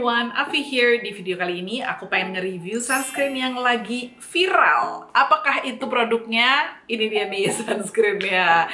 everyone, Afi here. Di video kali ini aku pengen nge-review sunscreen yang lagi viral. Apakah itu produknya? Ini dia nih sunscreennya.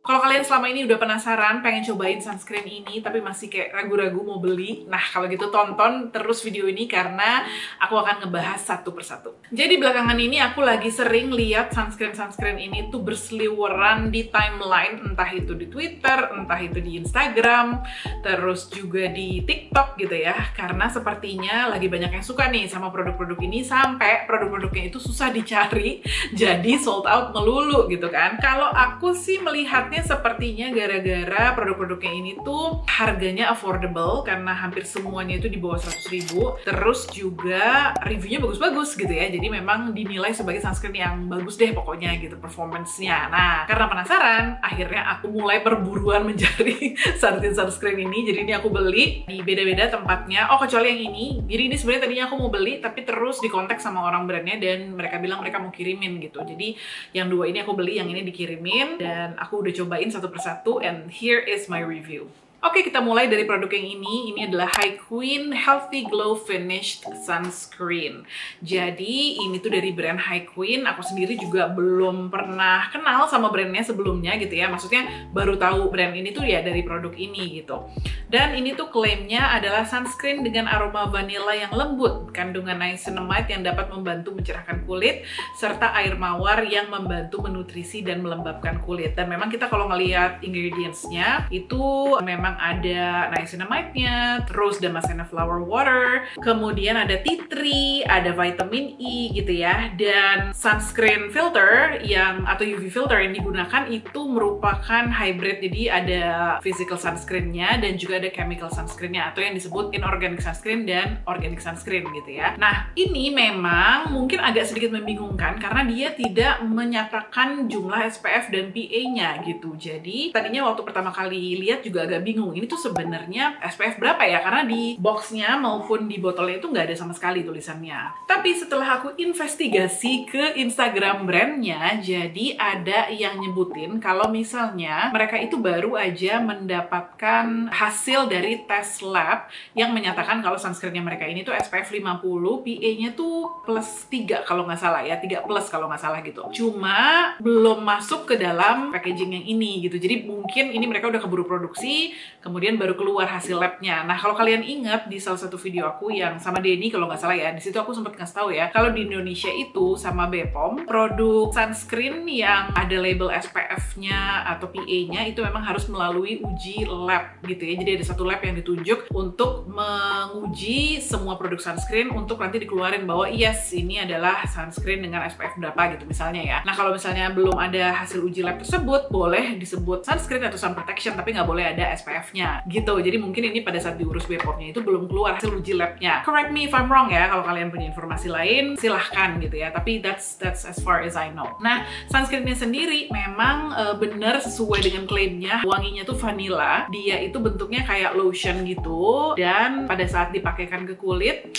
Kalau kalian selama ini udah penasaran pengen cobain sunscreen ini tapi masih kayak ragu-ragu mau beli, nah kalau gitu tonton terus video ini karena aku akan ngebahas satu persatu. Jadi belakangan ini aku lagi sering lihat sunscreen ini tuh berseliweran di timeline, entah itu di Twitter, entah itu di Instagram, terus juga di TikTok gitu ya. Karena sepertinya lagi banyak yang suka nih sama produk-produk ini sampai produk-produknya itu susah dicari, jadi sold out melulu gitu kan. Kalau aku sih melihatnya sepertinya gara-gara produk-produknya ini tuh harganya affordable karena hampir semuanya itu di bawah 100.000. Terus juga reviewnya bagus-bagus gitu ya. Jadi memang dinilai sebagai sunscreen yang bagus deh pokoknya gitu performance-nya. Nah, karena penasaran, akhirnya aku mulai perburuan mencari sunscreen ini. Jadi ini aku beli di beda-beda tempatnya. Oh, kecuali yang ini. Jadi ini sebenarnya tadinya aku mau beli tapi terus dikontak sama orang brandnya dan mereka bilang mereka mau kirimin gitu. Jadi yang dua ini aku beli, yang ini dikirimin dan aku udah cobain satu persatu, and here is my review. Oke, kita mulai dari produk yang ini. Ini adalah High Queen Healthy Glow Finished Sunscreen. Jadi ini tuh dari brand High Queen. Aku sendiri juga belum pernah kenal sama brandnya sebelumnya gitu ya. Maksudnya baru tahu brand ini tuh ya dari produk ini gitu. Dan ini tuh klaimnya adalah sunscreen dengan aroma vanilla yang lembut, kandungan niacinamide yang dapat membantu mencerahkan kulit, serta air mawar yang membantu menutrisi dan melembabkan kulit. Dan memang kita kalau ngelihat ingredients-nya itu memang ada niacinamide-nya, terus damascena flower water, kemudian ada tea tree, ada vitamin E gitu ya. Dan sunscreen filter atau UV filter yang digunakan itu merupakan hybrid. Jadi ada physical sunscreen-nya dan juga ada chemical sunscreen-nya atau yang disebut inorganic sunscreen dan organic sunscreen gitu ya. Nah, ini memang mungkin agak sedikit membingungkan karena dia tidak menyatakan jumlah SPF dan PA-nya gitu. Jadi tadinya waktu pertama kali lihat juga agak bingung. Ini tuh sebenarnya SPF berapa ya? Karena di boxnya maupun di botolnya itu nggak ada sama sekali tulisannya. Tapi setelah aku investigasi ke Instagram brandnya, jadi ada yang nyebutin kalau misalnya mereka itu baru aja mendapatkan hasil dari tes lab yang menyatakan kalau sunscreennya mereka ini tuh SPF 50, PA-nya tuh +3 kalau nggak salah ya, 3+ kalau nggak salah gitu. Cuma belum masuk ke dalam packaging yang ini gitu. Jadi mungkin ini mereka udah keburu produksi, kemudian baru keluar hasil labnya. Nah, kalau kalian ingat di salah satu video aku yang sama Denny kalau nggak salah ya, di situ aku sempat ngasih tahu ya, kalau di Indonesia itu sama BPOM, produk sunscreen yang ada label SPF-nya atau PA-nya itu memang harus melalui uji lab gitu ya. Jadi ada satu lab yang ditunjuk untuk menguji semua produk sunscreen untuk nanti dikeluarin bahwa yes, ini adalah sunscreen dengan SPF berapa gitu misalnya ya. Nah, kalau misalnya belum ada hasil uji lab tersebut, boleh disebut sunscreen atau sun protection tapi nggak boleh ada SPF-nya gitu. Jadi mungkin ini pada saat diurus BPOM-nya itu belum keluar hasil uji lab-nya. Correct me if I'm wrong ya, kalau kalian punya informasi lain silahkan gitu ya, tapi that's as far as I know. Nah, sunscreen-nya sendiri memang bener sesuai dengan klaimnya, wanginya tuh vanilla. Dia itu bentuknya kayak lotion gitu, dan pada saat dipakaikan ke kulit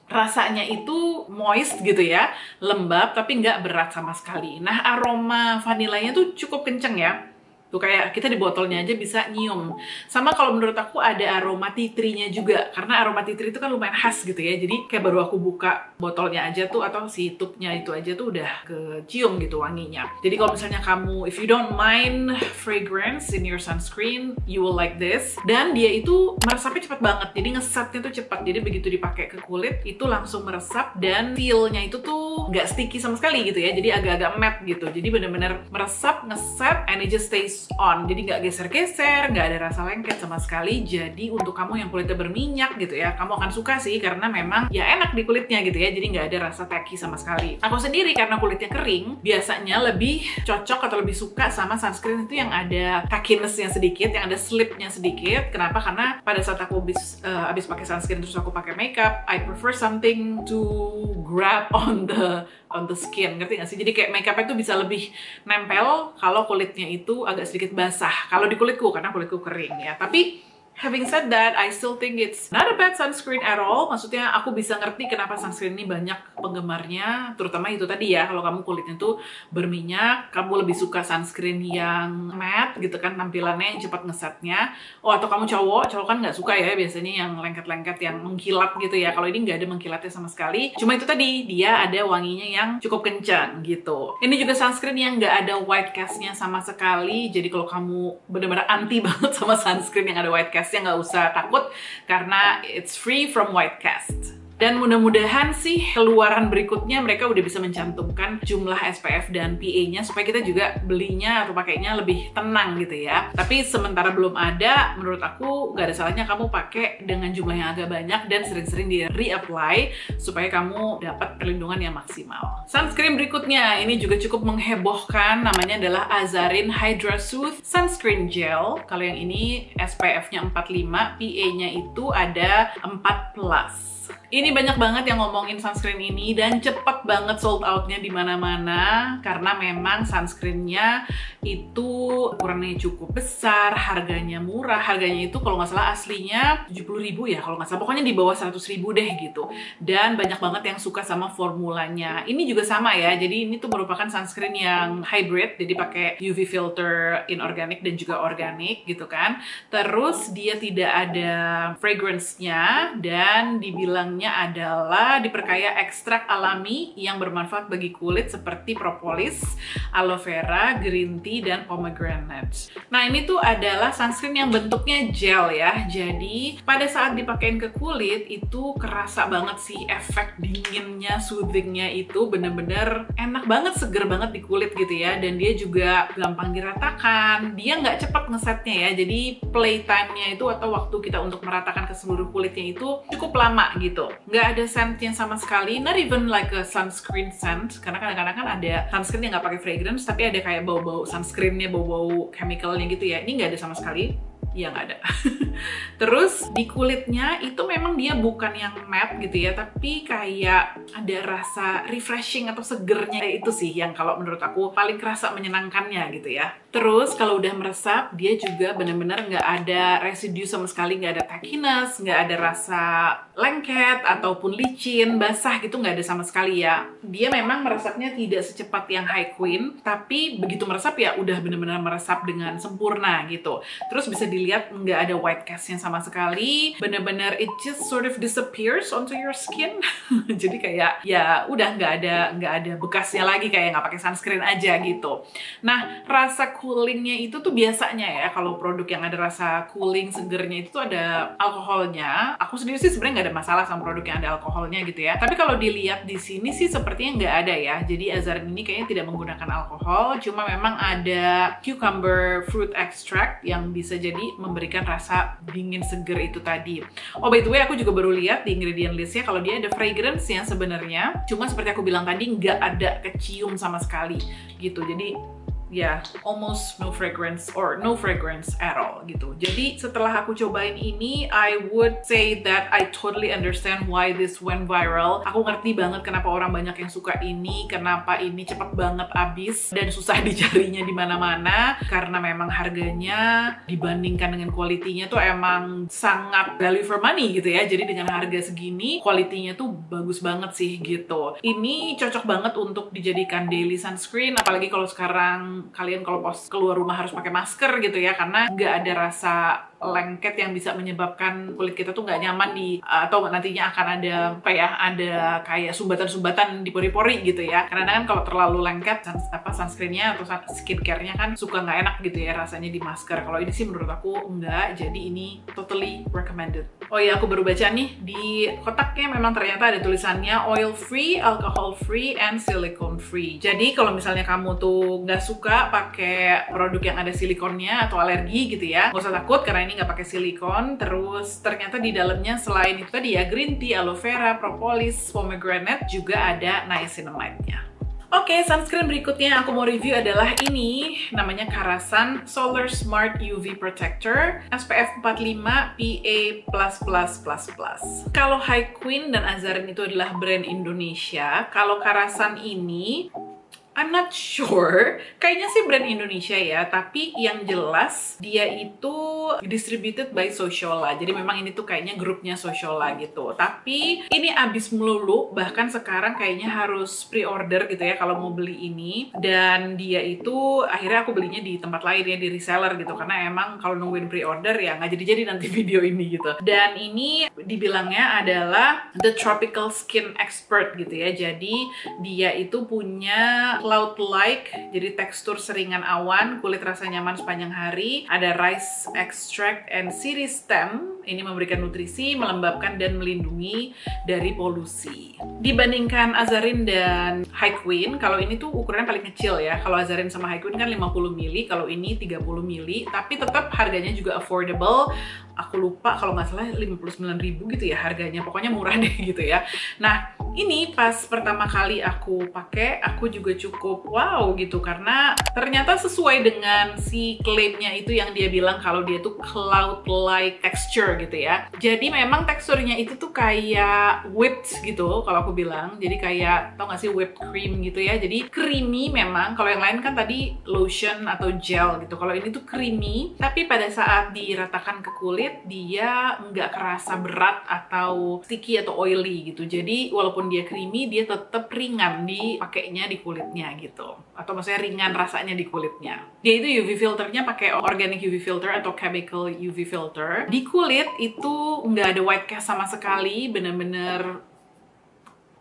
rasanya itu moist gitu ya, lembab tapi nggak berat sama sekali. Nah, aroma vanilanya tuh cukup kenceng ya. Tuh kayak kita di botolnya aja bisa nyium. Sama kalau menurut aku ada aroma tea tree-nya juga. Karena aroma tea tree itu kan lumayan khas gitu ya. Jadi kayak baru aku buka botolnya aja tuh atau si tube-nya itu aja tuh udah kecium gitu wanginya. Jadi kalau misalnya kamu, if you don't mind fragrance in your sunscreen, you will like this. Dan dia itu meresapnya cepet banget. Jadi ngesetnya tuh cepat. Jadi begitu dipakai ke kulit itu langsung meresap dan feel-nya itu tuh nggak sticky sama sekali gitu ya. Jadi agak-agak matte gitu. Jadi bener-bener meresap, ngeset, and it just stays on. Jadi nggak geser-geser, nggak ada rasa lengket sama sekali. Jadi untuk kamu yang kulitnya berminyak gitu ya, kamu akan suka sih karena memang ya enak di kulitnya gitu ya. Jadi nggak ada rasa tacky sama sekali. Aku sendiri karena kulitnya kering, biasanya lebih cocok atau lebih suka sama sunscreen itu yang ada tackiness-nya sedikit, yang ada slip-nya sedikit. Kenapa? Karena pada saat aku abis pakai sunscreen terus aku pakai makeup, I prefer something to grab on the skin, ngerti nggak sih? Jadi kayak makeupnya itu bisa lebih nempel kalau kulitnya itu agak sedikit basah. Kalau di kulitku, karena kulitku kering ya. Tapi Having said that, I still think it's not a bad sunscreen at all. Maksudnya aku bisa ngerti kenapa sunscreen ini banyak penggemarnya, terutama itu tadi ya, kalau kamu kulitnya tuh berminyak, kamu lebih suka sunscreen yang matte gitu kan, tampilannya yang cepat ngesetnya. Oh, atau kamu cowok kan nggak suka ya biasanya yang lengket-lengket, yang mengkilat gitu ya. Kalau ini nggak ada mengkilatnya sama sekali. Cuma itu tadi, dia ada wanginya yang cukup kencang gitu. Ini juga sunscreen yang nggak ada white cast-nya sama sekali. Jadi kalau kamu benar-benar anti banget sama sunscreen yang ada white cast, nggak usah takut karena it's free from white cast. Dan mudah-mudahan sih keluaran berikutnya mereka udah bisa mencantumkan jumlah SPF dan PA-nya supaya kita juga belinya atau pakainya lebih tenang gitu ya. Tapi sementara belum ada, menurut aku nggak ada salahnya kamu pakai dengan jumlah yang agak banyak dan sering-sering di reapply supaya kamu dapat perlindungan yang maksimal. Sunscreen berikutnya ini juga cukup menghebohkan, namanya adalah Azarin Hydra Soothe Sunscreen Gel. Kalau yang ini SPF-nya 45, PA-nya itu ada 4+. Ini banyak banget yang ngomongin sunscreen ini dan cepet banget sold out-nya di mana-mana karena memang sunscreen-nya itu ukurannya cukup besar, harganya murah. Harganya itu kalau nggak salah aslinya 70.000 ya, kalau nggak salah. Pokoknya di bawah 100.000 deh gitu. Dan banyak banget yang suka sama formulanya. Ini juga sama ya, jadi ini tuh merupakan sunscreen yang hybrid, jadi pakai UV filter inorganic dan juga organic gitu kan. Terus dia tidak ada fragrance-nya dan dibilang adalah diperkaya ekstrak alami yang bermanfaat bagi kulit seperti propolis, aloe vera, green tea, dan pomegranate. Nah, ini tuh adalah sunscreen yang bentuknya gel ya. Jadi pada saat dipakein ke kulit itu kerasa banget sih efek dinginnya, soothingnya itu bener-bener enak banget, seger banget di kulit gitu ya. Dan dia juga gampang diratakan. Dia nggak cepat ngesetnya ya. Jadi playtime-nya itu atau waktu kita untuk meratakan ke seluruh kulitnya itu cukup lama gitu. Nggak ada scent-nya sama sekali, not even like a sunscreen scent, karena kadang-kadang kan ada sunscreen yang nggak pakai fragrance tapi ada kayak bau-bau sunscreennya, bau-bau chemicalnya gitu ya. Ini nggak ada sama sekali. Ya nggak ada. Terus di kulitnya itu memang dia bukan yang matte gitu ya, tapi kayak ada rasa refreshing atau segernya. Itu sih yang kalau menurut aku paling kerasa menyenangkannya gitu ya. Terus kalau udah meresap, dia juga benar-benar nggak ada residu sama sekali, nggak ada tackiness, nggak ada rasa lengket ataupun licin, basah gitu, nggak ada sama sekali ya. Dia memang meresapnya tidak secepat yang High Queen, tapi begitu meresap ya udah benar-benar meresap dengan sempurna gitu. Terus bisa dilihat nggak ada white cast-nya sama sekali, benar-benar it just sort of disappears onto your skin. Jadi kayak ya udah nggak ada bekasnya lagi, kayak nggak pakai sunscreen aja gitu. Nah, rasa coolingnya itu tuh biasanya ya kalau produk yang ada rasa cooling segernya itu tuh ada alkoholnya. Aku sendiri sih sebenarnya nggak ada masalah sama produk yang ada alkoholnya gitu ya. Tapi kalau dilihat di sini sih sepertinya nggak ada ya. Jadi Azarin ini kayaknya tidak menggunakan alkohol, cuma memang ada cucumber fruit extract yang bisa jadi memberikan rasa dingin seger itu tadi. Oh, by the way, aku juga baru lihat di ingredient listnya kalau dia ada fragrance yang sebenarnya, cuma seperti aku bilang tadi nggak ada kecium sama sekali gitu. Jadi ya, almost no fragrance or no fragrance at all gitu. Jadi setelah aku cobain ini, I would say that I totally understand why this went viral. Aku ngerti banget kenapa orang banyak yang suka ini, kenapa ini cepet banget habis dan susah dicarinya di mana-mana, karena memang harganya dibandingkan dengan kualitinya tuh emang sangat value for money gitu ya. Jadi dengan harga segini, kualitinya tuh bagus banget sih gitu. Ini cocok banget untuk dijadikan daily sunscreen, apalagi kalau sekarang kalian kalau pas keluar rumah harus pakai masker gitu ya, karena nggak ada rasa lengket yang bisa menyebabkan kulit kita tuh nggak nyaman atau nantinya akan ada apa ya, ada kayak sumbatan-sumbatan di pori-pori gitu ya. Karena kan kalau terlalu lengket sunscreennya atau skincare-nya kan suka nggak enak gitu ya rasanya di masker. Kalau ini sih menurut aku enggak, jadi ini totally recommended. Oh iya, aku baru baca nih di kotaknya memang ternyata ada tulisannya oil free, alcohol free, and silicone free. Jadi kalau misalnya kamu tuh nggak suka pakai produk yang ada silikonnya atau alergi gitu ya, nggak usah takut karena ini nggak pakai silikon. Terus ternyata di dalamnya selain itu tadi ya green tea, aloe vera, propolis, pomegranate, juga ada niacinamide-nya. Oke, sunscreen berikutnya aku mau review adalah ini, namanya Karasan Solar Smart UV Protector SPF 45 PA++++. Kalau High Queen dan Azarin itu adalah brand Indonesia, kalau Karasan ini I'm not sure, kayaknya sih brand Indonesia ya, tapi yang jelas dia itu distributed by Sociolla. Jadi memang ini tuh kayaknya grupnya Sociolla gitu. Tapi ini abis melulu, bahkan sekarang kayaknya harus pre-order gitu ya kalau mau beli ini. Dan dia itu akhirnya aku belinya di tempat lain ya, di reseller gitu. Karena emang kalau nungguin pre-order ya nggak jadi-jadi nanti video ini gitu. Dan ini dibilangnya adalah the tropical skin expert gitu ya. Jadi dia itu punya cloud-like, jadi tekstur seringan awan, kulit rasa nyaman sepanjang hari, ada rice extract and seed stem. Ini memberikan nutrisi, melembabkan dan melindungi dari polusi. Dibandingkan Azarin dan High Queen, kalau ini tuh ukurannya paling kecil ya. Kalau Azarin sama High Queen kan 50 ml, kalau ini 30 ml, tapi tetap harganya juga affordable. Aku lupa kalau nggak salah 59.000 gitu ya harganya, pokoknya murah deh gitu ya. Nah, ini pas pertama kali aku pakai, aku juga cukup wow gitu karena ternyata sesuai dengan si klaimnya itu yang dia bilang kalau dia tuh cloud-like texture gitu ya. Jadi memang teksturnya itu tuh kayak whipped gitu kalau aku bilang. Jadi kayak, tau gak sih whipped cream gitu ya. Jadi creamy memang. Kalau yang lain kan tadi lotion atau gel gitu. Kalau ini tuh creamy, tapi pada saat diratakan ke kulit dia nggak kerasa berat atau sticky atau oily gitu. Jadi walaupun dia creamy, dia tetap ringan dipakainya di kulitnya gitu. Atau maksudnya ringan rasanya di kulitnya. Dia itu UV filternya pakai organic UV filter atau chemical UV filter. Di kulit itu nggak ada white cast sama sekali, bener-bener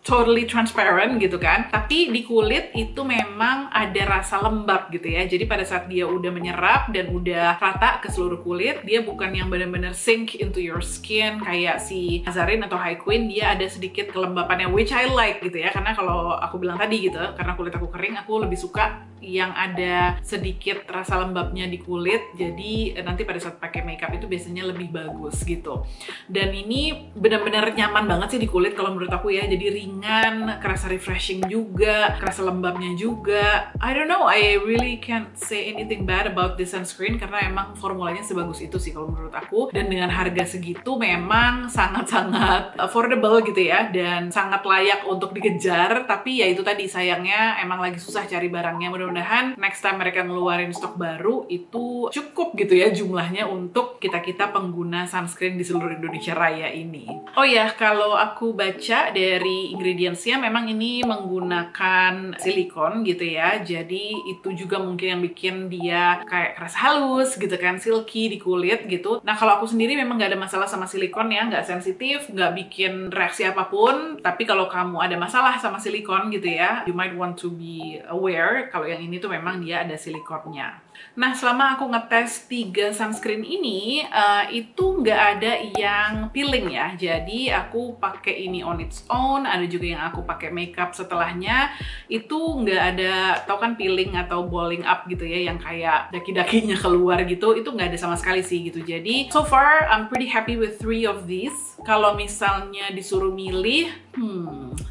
totally transparent gitu kan. Tapi di kulit itu memang ada rasa lembab gitu ya. Jadi pada saat dia udah menyerap dan udah rata ke seluruh kulit, dia bukan yang benar-benar sink into your skin kayak si Azarin atau High Queen. Dia ada sedikit kelembapannya, which I like gitu ya. Karena kalau aku bilang tadi gitu, karena kulit aku kering, aku lebih suka yang ada sedikit rasa lembabnya di kulit. Jadi nanti pada saat pakai makeup itu biasanya lebih bagus gitu. Dan ini benar-benar nyaman banget sih di kulit kalau menurut aku ya. Jadi ringan, kerasa refreshing juga, kerasa lembabnya juga. I don't know, I really can't say anything bad about this sunscreen karena emang formulanya sebagus itu sih kalau menurut aku. Dan dengan harga segitu memang sangat-sangat affordable gitu ya, dan sangat layak untuk dikejar. Tapi ya itu tadi, sayangnya emang lagi susah cari barangnya. Mudah-mudahan next time mereka ngeluarin stok baru itu cukup gitu ya jumlahnya untuk kita-kita pengguna sunscreen di seluruh Indonesia Raya ini. Oh ya, kalau aku baca dari ingredientsnya memang ini menggunakan silikon gitu ya. Jadi itu juga mungkin yang bikin dia kayak kerasa halus gitu kan, silky di kulit gitu. Nah kalau aku sendiri memang nggak ada masalah sama silikon ya, nggak sensitif, nggak bikin reaksi apapun. Tapi kalau kamu ada masalah sama silikon gitu ya, you might want to be aware kalau yang ini tuh memang dia ada silikonnya. Nah, selama aku ngetes 3 sunscreen ini, itu nggak ada yang peeling ya. Jadi aku pakai ini on its own, ada juga yang aku pakai makeup setelahnya. Itu nggak ada, tau kan peeling atau balling up gitu ya, yang kayak daki-dakinya keluar gitu. Itu nggak ada sama sekali sih gitu. Jadi, so far I'm pretty happy with 3 of these. Kalau misalnya disuruh milih,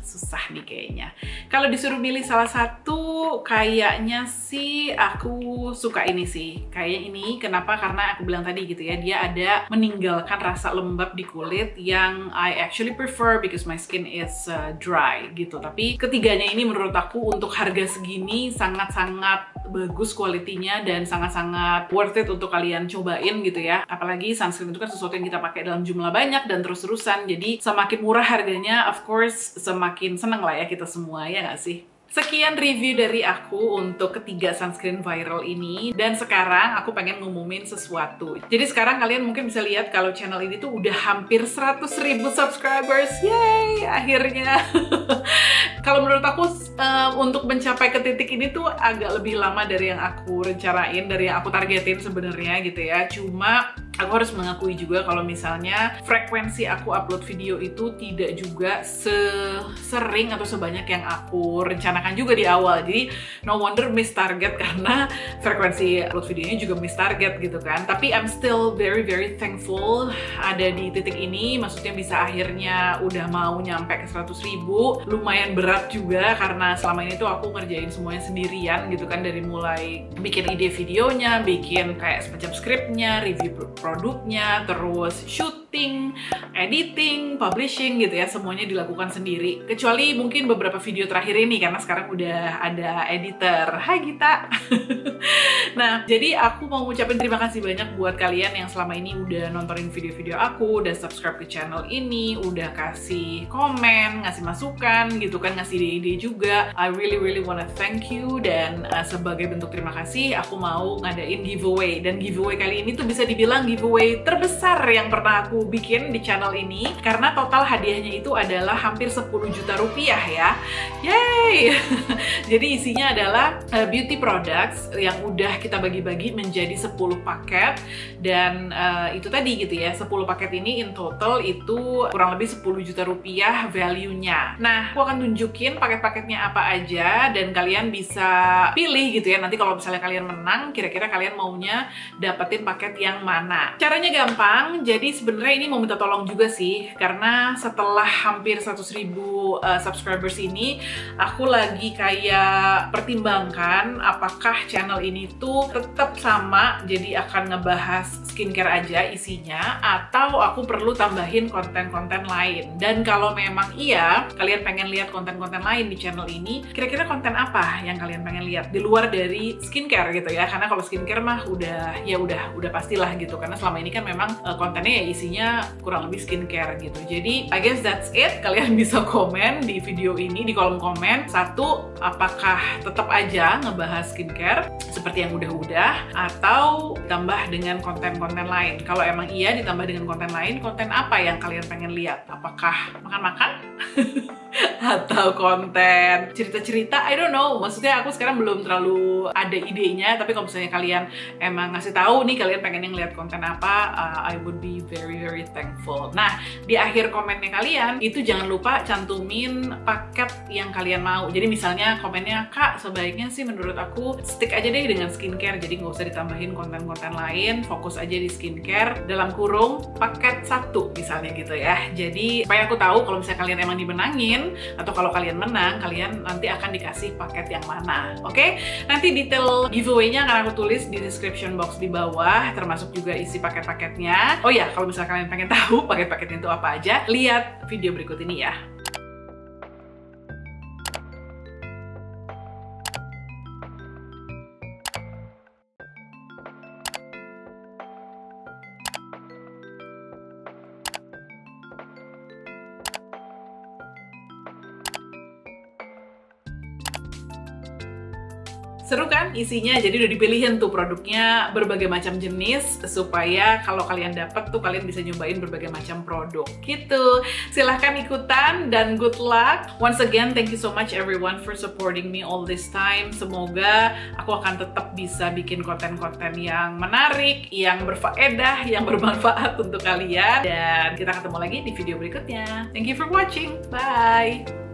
susah nih kayaknya. Kalau disuruh milih salah satu, kayaknya sih aku suka ini sih. Kayaknya ini, kenapa? Karena aku bilang tadi gitu ya, dia ada meninggalkan rasa lembab di kulit yang I actually prefer because my skin is dry gitu. Tapi ketiganya ini menurut aku untuk harga segini sangat-sangat bagus kualitinya dan sangat-sangat worth it untuk kalian cobain gitu ya. Apalagi sunscreen itu kan sesuatu yang kita pakai dalam jumlah banyak dan terus-terusan. Jadi semakin murah harganya, of course semakin seneng lah ya kita semua, ya nggak sih? Sekian review dari aku untuk ketiga sunscreen viral ini. Dan sekarang aku pengen ngumumin sesuatu. Jadi sekarang kalian mungkin bisa lihat kalau channel ini tuh udah hampir 100.000 subscribers. Yay! Akhirnya. Kalau menurut aku untuk mencapai ke titik ini tuh agak lebih lama dari yang aku rencanain, dari yang aku targetin sebenarnya gitu ya. Cuma aku harus mengakui juga kalau misalnya frekuensi aku upload video itu tidak juga sering atau sebanyak yang aku rencanakan juga di awal. Jadi no wonder miss target karena frekuensi upload videonya juga miss target gitu kan. Tapi I'm still very thankful ada di titik ini. Maksudnya bisa akhirnya udah mau nyampe ke 100.000. Lumayan berat juga karena selama ini tuh aku ngerjain semuanya sendirian gitu kan. Dari mulai bikin ide videonya, bikin kayak semacam skripnya, review produknya, terus shoot syuting, editing, publishing gitu ya, semuanya dilakukan sendiri. Kecuali mungkin beberapa video terakhir ini karena sekarang udah ada editor. Hai Gita. Nah, jadi aku mau ngucapin terima kasih banyak buat kalian yang selama ini udah nontonin video-video aku, udah subscribe ke channel ini, udah kasih komen, ngasih masukan gitu kan, ngasih ide-ide juga. I really wanna thank you, dan sebagai bentuk terima kasih aku mau ngadain giveaway. Dan giveaway kali ini tuh bisa dibilang giveaway terbesar yang pernah aku bikin di channel ini, karena total hadiahnya itu adalah hampir 10 juta rupiah ya. Yay! Jadi isinya adalah beauty products yang udah kita bagi-bagi menjadi 10 paket, dan itu tadi gitu ya, 10 paket ini in total itu kurang lebih 10 juta rupiah value-nya. Nah, aku akan tunjukin paket-paketnya apa aja, dan kalian bisa pilih gitu ya, nanti kalau misalnya kalian menang, kira-kira kalian maunya dapetin paket yang mana. Caranya gampang, jadi sebenarnya ini mau minta tolong juga sih, karena setelah hampir 100.000 subscribers ini, aku lagi kayak pertimbangkan apakah channel ini tuh tetap sama, jadi akan ngebahas skincare aja isinya, atau aku perlu tambahin konten-konten lain. Dan kalau memang iya, kalian pengen lihat konten-konten lain di channel ini, kira-kira konten apa yang kalian pengen lihat di luar dari skincare gitu ya? Karena kalau skincare mah udah pastilah gitu, karena selama ini kan memang kontennya ya isinya kurang lebih skincare gitu. Jadi I guess that's it. Kalian bisa komen di video ini di kolom komen. Satu, apakah tetap aja ngebahas skincare seperti yang udah-udah, atau ditambah dengan konten-konten lain? Kalau emang iya ditambah dengan konten lain, konten apa yang kalian pengen lihat? Apakah makan-makan? Atau konten cerita-cerita? I don't know. Maksudnya aku sekarang belum terlalu ada idenya, tapi kalau misalnya kalian emang ngasih tahu nih kalian pengen lihat konten apa, I would be very thankful. Nah, di akhir komennya kalian itu jangan lupa cantumin paket yang kalian mau. Jadi misalnya komennya, Kak, sebaiknya sih menurut aku stick aja deh dengan skincare, jadi nggak usah ditambahin konten-konten lain, fokus aja di skincare, dalam kurung paket 1 misalnya gitu ya. Jadi supaya aku tahu kalau misalnya kalian emang dimenangin, atau kalau kalian menang, kalian nanti akan dikasih paket yang mana. Oke? Nanti detail giveaway-nya akan aku tulis di description box di bawah, termasuk juga isi paket-paketnya. Oh ya, kalau misalnya kalian pengen tahu paket-paketnya itu apa aja, lihat video berikut ini ya. Seru kan isinya? Jadi udah dipilihin tuh produknya berbagai macam jenis, supaya kalau kalian dapet tuh kalian bisa nyobain berbagai macam produk gitu. Silahkan ikutan dan good luck. Once again, thank you so much everyone for supporting me all this time. Semoga aku akan tetap bisa bikin konten-konten yang menarik, yang berfaedah, yang bermanfaat untuk kalian. Dan kita ketemu lagi di video berikutnya. Thank you for watching. Bye!